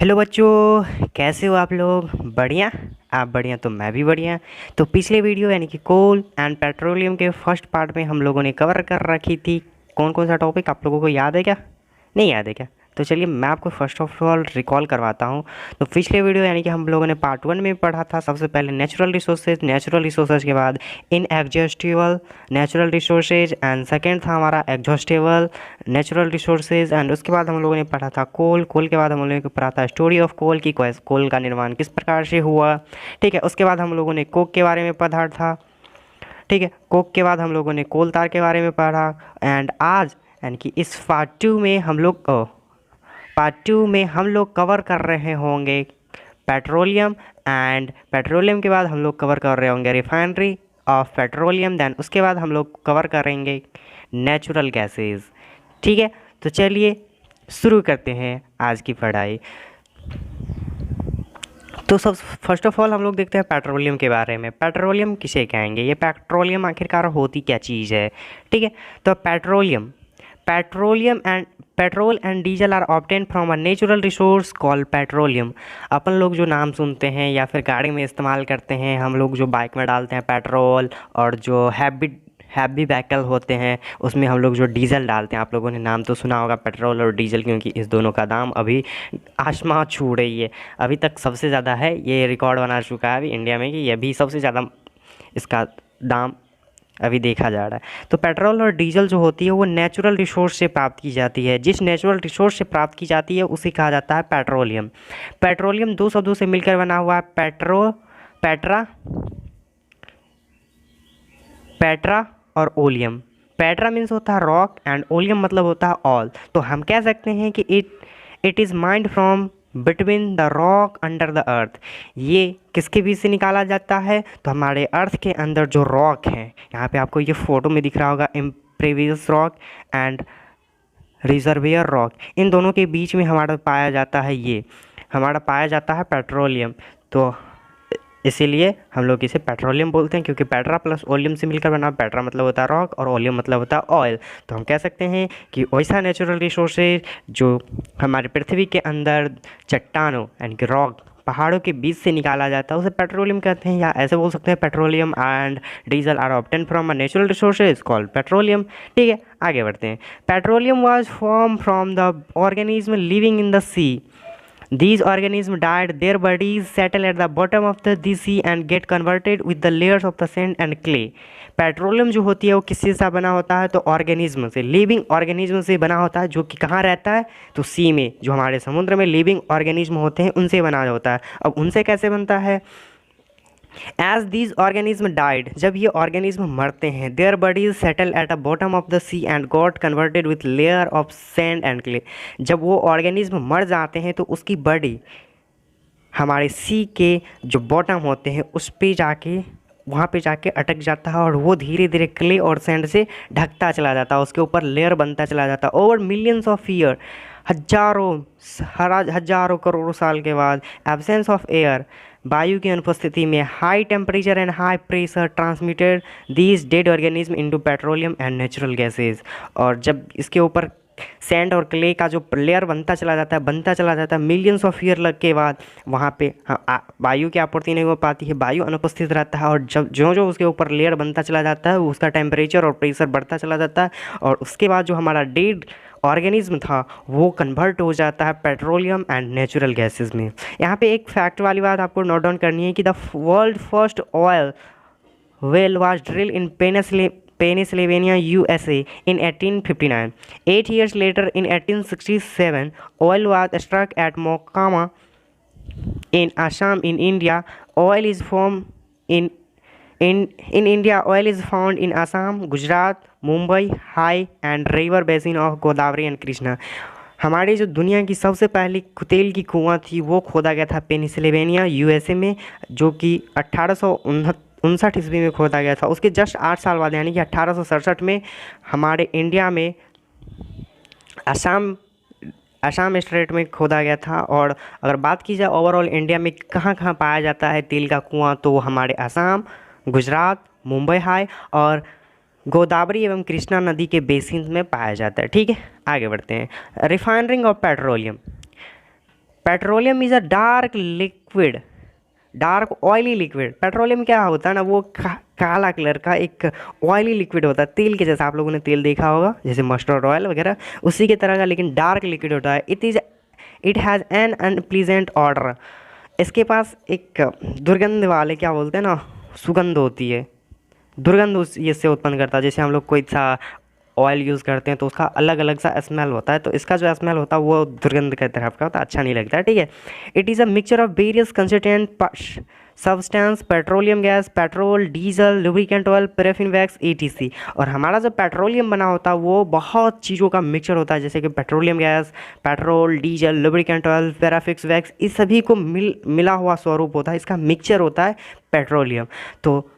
Hello बच्चों, कैसे हो आप लोग? बढ़िया। आप बढ़िया तो मैं भी बढ़िया। तो पिछले वीडियो यानी कि कोल एंड पेट्रोलियम के फर्स्ट पार्ट में हम लोगों ने कवर कर रखी थी। कौन कौन सा टॉपिक आप लोगों को याद है क्या? नहीं याद है क्या? तो चलिए मैं आपको फर्स्ट ऑफ ऑल रिकॉल करवाता हूँ। तो पिछले वीडियो यानी कि हम लोगों ने पार्ट 1 में पढ़ा था सबसे पहले नेचुरल रिसोर्सेज के बाद inexhaustible natural resources and second था हमारा एग्जॉस्टिबल नेचुरल रिसोर्सेज एंड उसके बाद हम लोगों ने पढ़ा था कोल के बाद हम लोगों ने पढ़ा था स्टोरी ऑफ कोल की कोल का निर्माण किस प्रकार से हुआ। ठीक है, उसके बाद हम लोगों ने कोक के बारे में पढ़ा था। ठीक है, कोक के बाद हम लोगों ने कोल तार के बारे में पढ़ा। एंड आज यानी कि इस पार्ट 2 में हम लोग कवर कर रहे होंगे पेट्रोलियम। एंड पेट्रोलियम के बाद हम लोग कवर कर रहे होंगे रिफाइनरी ऑफ पेट्रोलियम। देन उसके बाद हम लोग कवर करेंगे नेचुरल गैसेस। ठीक है, तो चलिए शुरू करते हैं आज की पढ़ाई। तो सब फर्स्ट ऑफ ऑल हम लोग देखते हैं पेट्रोलियम के बारे में। पेट्रोलियम किसे कहेंगे, ये पेट्रोलियम आखिरकार होती क्या चीज़ है? ठीक है, तो petroleum and petrol and diesel are obtain from a natural resource called petroleum. अपन लोग जो नाम सुनते हैं या फिर गाड़ी में इस्तेमाल करते हैं, हम लोग जो बाइक में डालते हैं पेट्रोल, और जो हैवी व्हीकल होते हैं उसमें हम लोग जो डीजल डालते हैं, आप लोगों ने नाम तो सुना होगा पेट्रोल और डीजल, क्योंकि इस दोनों का दाम अभी आसमां छू रही है। अभी तक सबसे ज़्यादा है, ये रिकॉर्ड बना चुका है अभी इंडिया में कि ये अभी सबसे ज़्यादा इसका दाम अभी देखा जा रहा है। तो पेट्रोल और डीजल जो होती है वो नेचुरल रिसोर्स से प्राप्त की जाती है। जिस नेचुरल रिसोर्स से प्राप्त की जाती है उसे कहा जाता है पेट्रोलियम। पेट्रोलियम दो शब्दों से मिलकर बना हुआ है, पेट्रा पेट्रा और ओलियम। पेट्रा मीन्स होता है रॉक एंड ओलियम मतलब होता है ऑल। तो हम कह सकते हैं कि it is mind from between the rock under the earth. ये किसके बीच से निकाला जाता है? तो हमारे अर्थ के अंदर जो रॉक है, यहाँ पे आपको ये फोटो में दिख रहा होगा, इम्प्रेवियस रॉक एंड रिजर्वियर रॉक, इन दोनों के बीच में हमारा पाया जाता है, ये हमारा पाया जाता है पेट्रोलियम। तो इसीलिए हम लोग इसे पेट्रोलियम बोलते हैं, क्योंकि पेट्रा प्लस ओलियम से मिलकर बना। पेट्रा मतलब होता है रॉक और ओलियम मतलब होता है ऑयल। तो हम कह सकते हैं कि वैसा नेचुरल रिसोर्सेज जो हमारी पृथ्वी के अंदर चट्टानों यानी कि रॉक पहाड़ों के बीच से निकाला जाता है उसे पेट्रोलियम कहते हैं, या ऐसे बोल सकते हैं petroleum and diesel are obtain from a natural resources called petroleum. ठीक है, आगे बढ़ते हैं। Petroleum was form from the organism living in the sea. These organisms died, their bodies settle at the bottom of the sea and get converted with the layers of the sand and clay. Petroleum जो होती है वो किससे सा बना होता है? तो ऑर्गेनिज्म से, लिविंग ऑर्गेनिज्म से बना होता है, जो कि कहाँ रहता है? तो सी में, जो हमारे समुद्र में लिविंग ऑर्गेनिज्म होते हैं उनसे बना होता है। अब उनसे कैसे बनता है? एज दीज ऑर्गेनिज्म डाइड, जब ये ऑर्गेनिज्म मरते हैं, their bodies settle at a bottom of the sea and got converted with layer of sand and clay. जब वो ऑर्गेनिज्म मर जाते हैं तो उसकी बॉडी हमारे सी के जो बॉटम होते हैं उस पे जाके, वहाँ पे जाके अटक जाता है, और वो धीरे धीरे क्ले और सैंड से ढकता चला जाता है, उसके ऊपर लेयर बनता चला जाता है। ओवर मिलियंस ऑफ ईयर, हजारों करोड़ों साल के बाद, एब्सेंस ऑफ एयर, वायु की अनुपस्थिति में, high temperature and high pressure transmitted these dead organism into petroleum and natural gases. और जब इसके ऊपर सैंड और क्ले का जो लेयर बनता चला जाता है मिलियंस ऑफ ईयर लग के बाद, वहाँ पे वायु की आपूर्ति नहीं हो पाती है, वायु अनुपस्थित रहता है, और जब जो जो उसके ऊपर लेयर बनता चला जाता है उसका टेम्परेचर और प्रेशर बढ़ता चला जाता है, और उसके बाद जो हमारा डेड ऑर्गेनिज्म था वो कन्वर्ट हो जाता है पेट्रोलियम एंड नेचुरल गैसेस में। यहाँ पे एक फैक्ट वाली बात आपको नोट डाउन करनी है कि the world first oil well was drill in Pennsylvania, USA in 1859. 8 years later, in 1867, oil was struck at Mokama in Assam in India. Oil is formed in India. Oil is found in Assam, Gujarat, Mumbai High and river basin of Godavari and Krishna. हमारी जो दुनिया की सबसे पहली तेल की कुआं थी वो खोदा गया था पेनिसिल्वेनिया यूएसए में, जो कि 1859 ईस्वी में खोदा गया था। उसके जस्ट 8 साल बाद यानी कि 1867 में हमारे इंडिया में असम स्टेट में खोदा गया था। और अगर बात की जाए ओवरऑल इंडिया में कहाँ कहाँ पाया जाता है तेल का कुआं, तो हमारे असम, गुजरात, मुंबई हाई और गोदावरी एवं कृष्णा नदी के बेसिन में पाया जाता है। ठीक है, आगे बढ़ते हैं। Refining of petroleum. Petroleum is a dark liquid, dark oily liquid. Petroleum क्या होता है ना, वो काला कलर का एक ऑयली लिक्विड होता है, तेल के जैसा। आप लोगों ने तेल देखा होगा जैसे मस्टर्ड ऑयल वगैरह, उसी की तरह का, लेकिन डार्क लिक्विड होता है। It has an unpleasant order. इसके पास एक दुर्गंध वाले, क्या बोलते हैं ना, सुगंध होती है, दुर्गंध उस इससे उत्पन्न करता है। जैसे हम लोग कोई सा ऑयल यूज़ करते हैं तो उसका अलग अलग सा स्मेल होता है, तो इसका जो स्मेल होता है वो दुर्गंध के तरफ का होता है, अच्छा नहीं लगता है, ठीक है। It is a mixture of various constituent substance, petroleum gas, petrol, diesel, lubricant oil, paraffin wax, ETC। और हमारा जो पेट्रोलियम बना होता है वो बहुत चीज़ों का मिक्सचर होता है, जैसे कि petroleum gas, petrol, diesel, lubricant oil, paraffin wax, इस सभी को मिला हुआ स्वरूप होता है, इसका मिक्सचर होता है पेट्रोलियम। तो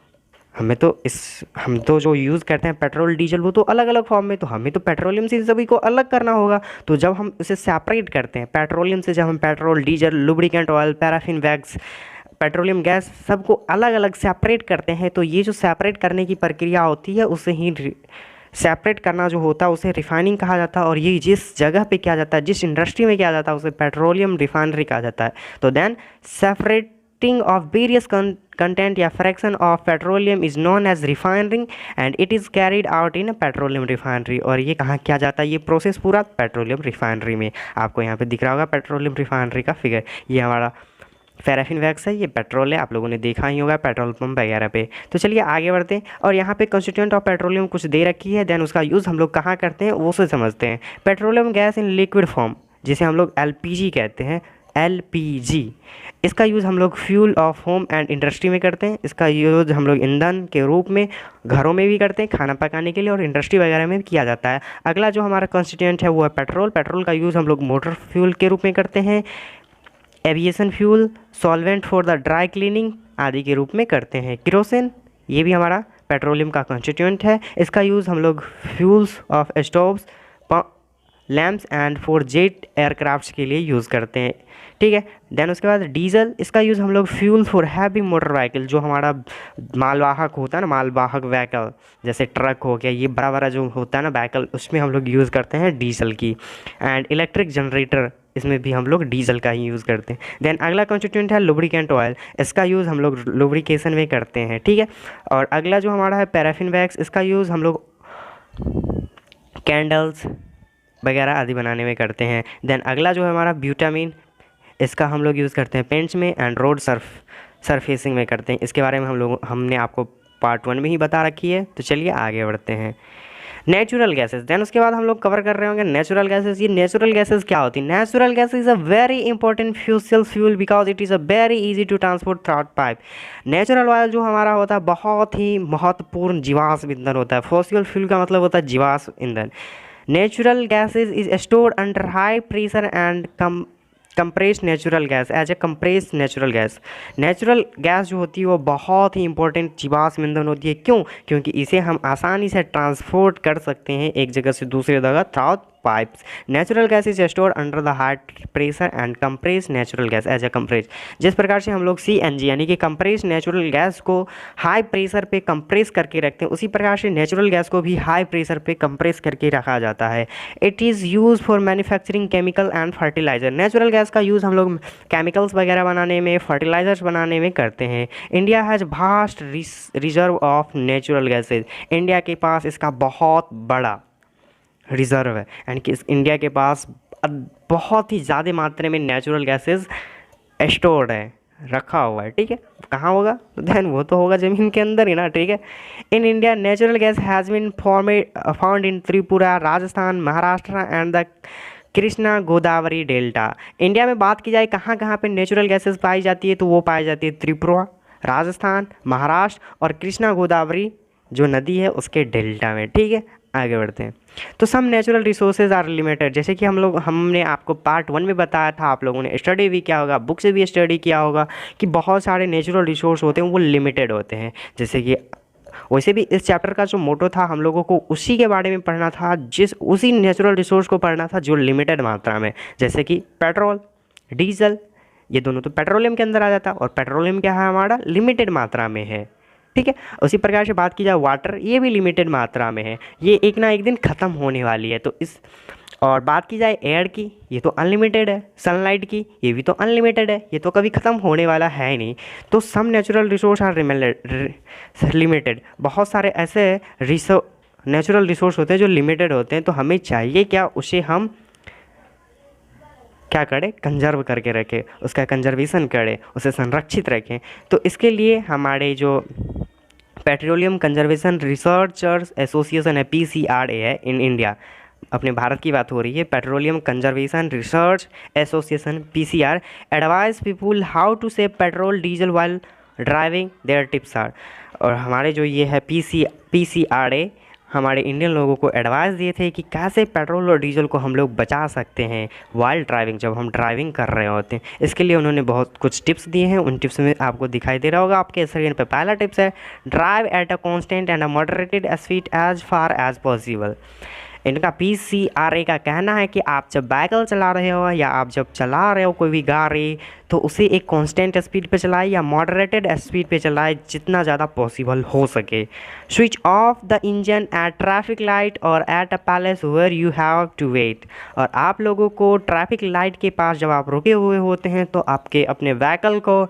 हम तो जो यूज़ करते हैं पेट्रोल डीजल, वो तो अलग अलग फॉर्म में, तो हमें तो पेट्रोलियम से इन सभी को अलग करना होगा। तो जब हम उसे सेपरेट करते हैं पेट्रोलियम से, जब हम petrol, diesel, lubricant oil, paraffin wax, petroleum gas सबको अलग अलग सेपरेट करते हैं, तो ये जो सेपरेट करने की प्रक्रिया होती है उसे ही सेपरेट करना जो होता है उसे रिफाइनिंग कहा जाता है। और ये जिस जगह पे किया जाता है, जिस इंडस्ट्री में किया जाता है, उसे पेट्रोलियम रिफाइनरी कहा जाता है। तो then separating of various content या fraction of petroleum is known as refining and it is carried out in petroleum refinery. और ये कहाँ किया जाता है, ये प्रोसेस पूरा पेट्रोलियम रिफाइनरी में। आपको यहाँ पे दिख रहा होगा पेट्रोलियम रिफाइनरी का फिगर, ये हमारा पैराफिन वैक्स है, ये पेट्रोल है, आप लोगों ने देखा ही होगा पेट्रोल पंप वगैरह पे। तो चलिए आगे बढ़ते हैं, और यहाँ पे कंस्टिट्यूएंट ऑफ पेट्रोलियम कुछ दे रखी है, देन उसका यूज़ हम लोग कहाँ करते हैं वो से समझते हैं। Petroleum gas in liquid form, जिसे हम लोग LPG कहते हैं, LPG, इसका यूज़ हम लोग fuel of home and industry में करते हैं। इसका यूज़ हम लोग ईंधन के रूप में घरों में भी करते हैं, खाना पकाने के लिए, और इंडस्ट्री वगैरह में भी किया जाता है। अगला जो हमारा कंस्टिट्यूएंट है वो है पेट्रोल। पेट्रोल का यूज़ हम लोग मोटर फ्यूल के रूप में करते हैं, aviation fuel, solvent for the dry cleaning आदि के रूप में करते हैं। केरोसिन, ये भी हमारा पेट्रोलियम का कंस्टिट्यूएंट है। इसका यूज़ हम लोग fuels of stoves, lamps and for jet aircrafts के लिए यूज़ करते हैं, ठीक है। देन उसके बाद डीजल, इसका यूज़ हम लोग fuel for heavy motor vehicle, जो हमारा मालवाहक होता है ना, मालवाहक व्हीकल जैसे ट्रक हो गया, ये बड़ा बड़ा जो होता है ना व्हीकल, उसमें हम लोग यूज़ करते हैं डीजल की। एंड इलेक्ट्रिक जनरेटर, इसमें भी हम लोग डीजल का ही यूज़ करते हैं। देन अगला कंस्टिट्यूएंट है लुब्रिकेंट ऑयल, इसका यूज़ हम लोग लुब्रिकेशन में करते हैं, ठीक है। और अगला जो हमारा है पैराफिन वैक्स, इसका यूज़ हम लोग कैंडल्स वगैरह आदि बनाने में करते हैं। देन अगला जो है हमारा ब्यूटामिन, इसका हम लोग यूज़ करते हैं पेंट्स में एंड रोड सरफेसिंग में करते हैं। इसके बारे में हमने आपको पार्ट 1 में ही बता रखी है। तो चलिए आगे बढ़ते हैं। नेचुरल गैसेस, देन उसके बाद हम लोग कवर कर रहे होंगे नेचुरल गैसेस। ये नेचुरल गैसेस क्या होती है? Natural gas is a very important fuel because it is a very easy to transport through pipe. Natural oil जो हमारा होता है बहुत ही महत्वपूर्ण जीवाश्म ईंधन होता है। फॉसिल फ्यूल का मतलब होता है जीवाश्म ईंधन। Natural gases is stored under high pressure and compressed natural gas as a compressed natural gas. Natural gas जो होती है वो बहुत ही इंपॉर्टेंट जीवाश्म ईंधन होती है। क्यों? क्योंकि इसे हम आसानी से ट्रांसपोर्ट कर सकते हैं एक जगह से दूसरी जगह through pipes. Natural gas is store under the high pressure and compress natural gas as a compress. जिस प्रकार से हम लोग CNG यानी कि कंप्रेस नेचुरल गैस को हाई प्रेशर पे कंप्रेस करके रखते हैं, उसी प्रकार से नेचुरल गैस को भी हाई प्रेशर पे कंप्रेस करके रखा जाता है। It is use for manufacturing chemical and fertiliser. Natural gas का यूज़ हम लोग केमिकल्स वगैरह बनाने में, फर्टिलाइजर्स बनाने में करते हैं। India has vast reserve of natural gases. India के पास इसका बहुत बड़ा रिज़र्व है, यानी कि इंडिया के पास बहुत ही ज़्यादा मात्रा में नेचुरल गैसेस स्टोर्ड है, रखा हुआ है, ठीक है। कहाँ होगा? तो देन वो तो होगा ज़मीन के अंदर ही ना, ठीक है। In India natural gas has been found in Tripura, Rajasthan, Maharashtra and the Krishna Godavari delta. India में बात की जाए कहाँ कहाँ पे नेचुरल गैसेस पाई जाती है, तो वो पाई जाती है त्रिपुरा, राजस्थान, महाराष्ट्र और कृष्णा गोदावरी जो नदी है उसके डेल्टा में, ठीक है। आगे बढ़ते हैं। तो some natural resources are limited, जैसे कि हमने आपको पार्ट 1 में बताया था, आप लोगों ने स्टडी भी किया होगा, बुक से भी स्टडी किया होगा कि बहुत सारे नेचुरल रिसोर्स होते हैं वो लिमिटेड होते हैं। जैसे कि वैसे भी इस चैप्टर का जो मोटो था हम लोगों को उसी के बारे में पढ़ना था, उसी नेचुरल रिसोर्स को पढ़ना था जो लिमिटेड मात्रा में, जैसे कि पेट्रोल, डीजल, ये दोनों तो पेट्रोलियम के अंदर आ जाता है और पेट्रोलियम क्या है हमारा लिमिटेड मात्रा में है, ठीक है। उसी प्रकार से बात की जाए वाटर, ये भी लिमिटेड मात्रा में है, ये एक ना एक दिन ख़त्म होने वाली है। तो इस और बात की जाए एयर की, ये तो अनलिमिटेड है। सनलाइट की, ये भी तो अनलिमिटेड है, ये तो कभी ख़त्म होने वाला है ही नहीं। तो some natural resource are limited, बहुत सारे ऐसे नेचुरल रिसोर्स होते हैं जो लिमिटेड होते हैं। तो हमें चाहिए क्या, उसे हम क्या करें, कंजर्व करके रखें, उसका कंजर्वेशन करें, उसे संरक्षित रखें। तो इसके लिए हमारे जो पेट्रोलियम कंजर्वेशन रिसर्चर्स एसोसिएशन है, PCRA है इन इंडिया, अपने भारत की बात हो रही है, petroleum conservation research association PCR advise people how to save petrol diesel while driving their tips are. और हमारे जो ये है PCRA हमारे इंडियन लोगों को एडवाइस दिए थे कि कैसे पेट्रोल और डीजल को हम लोग बचा सकते हैं वाइल ड्राइविंग, जब हम ड्राइविंग कर रहे होते हैं। इसके लिए उन्होंने बहुत कुछ टिप्स दिए हैं। उन टिप्स में आपको दिखाई दे रहा होगा आपके स्क्रीन पे, पहला टिप्स है drive at a constant and a moderated speed as far as possible. इनका PCRA का कहना है कि आप जब बाइक चला रहे हो या आप जब चला रहे हो कोई भी गाड़ी, तो उसे एक कांस्टेंट स्पीड पे चलाए या मॉडरेटेड स्पीड पे चलाए जितना ज़्यादा पॉसिबल हो सके। Switch off the engine at traffic light और at a palace where you have to wait. और आप लोगों को ट्रैफिक लाइट के पास जब आप रुके हुए होते हैं तो आपके अपने व्हीकल को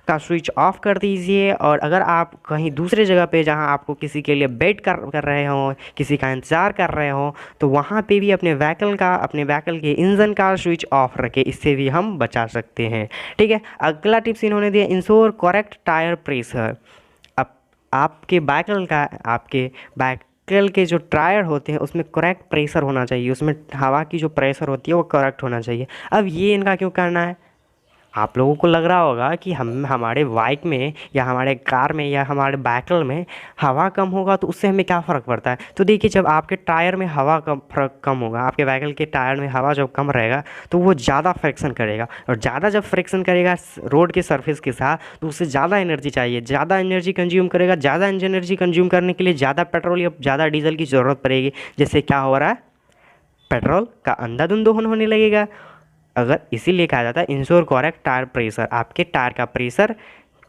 का स्विच ऑफ कर दीजिए। और अगर आप कहीं दूसरे जगह पे जहां आपको किसी के लिए वेट कर रहे हो, किसी का इंतज़ार कर रहे हो, तो वहां पे भी अपने व्हीकल के इंजन का स्विच ऑफ रखें, इससे भी हम बचा सकते हैं। ठीक है। अगला टिप्स इन्होंने दिया इंश्योर करेक्ट टायर प्रेशर। अब आपके व्हीकल के जो टायर होते हैं उसमें करेक्ट प्रेशर होना चाहिए, उसमें हवा की जो प्रेशर होती है वो करेक्ट होना चाहिए। अब ये इनका क्यों करना है, आप लोगों को लग रहा होगा कि हम हमारे बाइक में या हमारे कार में या हमारे व्हीकल में हवा कम होगा तो उससे हमें क्या फ़र्क पड़ता है। तो देखिए, जब आपके टायर में हवा कम होगा, आपके व्हीकल के टायर में हवा जब कम रहेगा तो वो ज़्यादा फ्रिक्शन करेगा, और ज़्यादा जब फ्रिक्शन करेगा रोड के सरफेस के साथ तो उससे ज़्यादा एनर्जी चाहिए, ज़्यादा एनर्जी कंज्यूम करेगा। ज़्यादा एनर्जी कंज्यूम करने के लिए ज़्यादा पेट्रोल या ज़्यादा डीजल की ज़रूरत पड़ेगी, जिससे क्या हो रहा है, पेट्रोल का अंधाधुंध दोहन होने लगेगा। अगर इसीलिए कहा जाता है इंश्योर करेक्ट टायर प्रेशर, आपके टायर का प्रेशर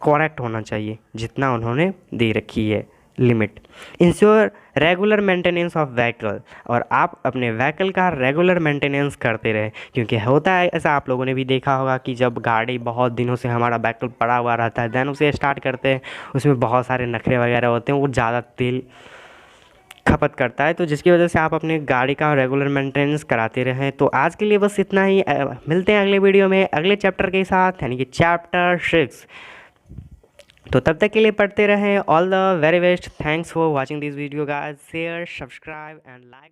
करेक्ट होना चाहिए जितना उन्होंने दे रखी है limit. Ensure regular maintenance of vehicle, और आप अपने व्हीकल का रेगुलर मेंटेनेंस करते रहें, क्योंकि होता है ऐसा, आप लोगों ने भी देखा होगा कि जब गाड़ी बहुत दिनों से हमारा व्हीकल पड़ा हुआ रहता है, देन उसे स्टार्ट करते हैं, उसमें बहुत सारे नखरे वगैरह होते हैं, वो ज़्यादा तेल खपत करता है, तो जिसकी वजह से आप अपने गाड़ी का रेगुलर मेंटेनेंस कराते रहें। तो आज के लिए बस इतना ही, मिलते हैं अगले वीडियो में अगले चैप्टर के साथ, यानी कि चैप्टर 6। तो तब तक के लिए पढ़ते रहें। All the very best, thanks for watching this video guys, share, subscribe and like.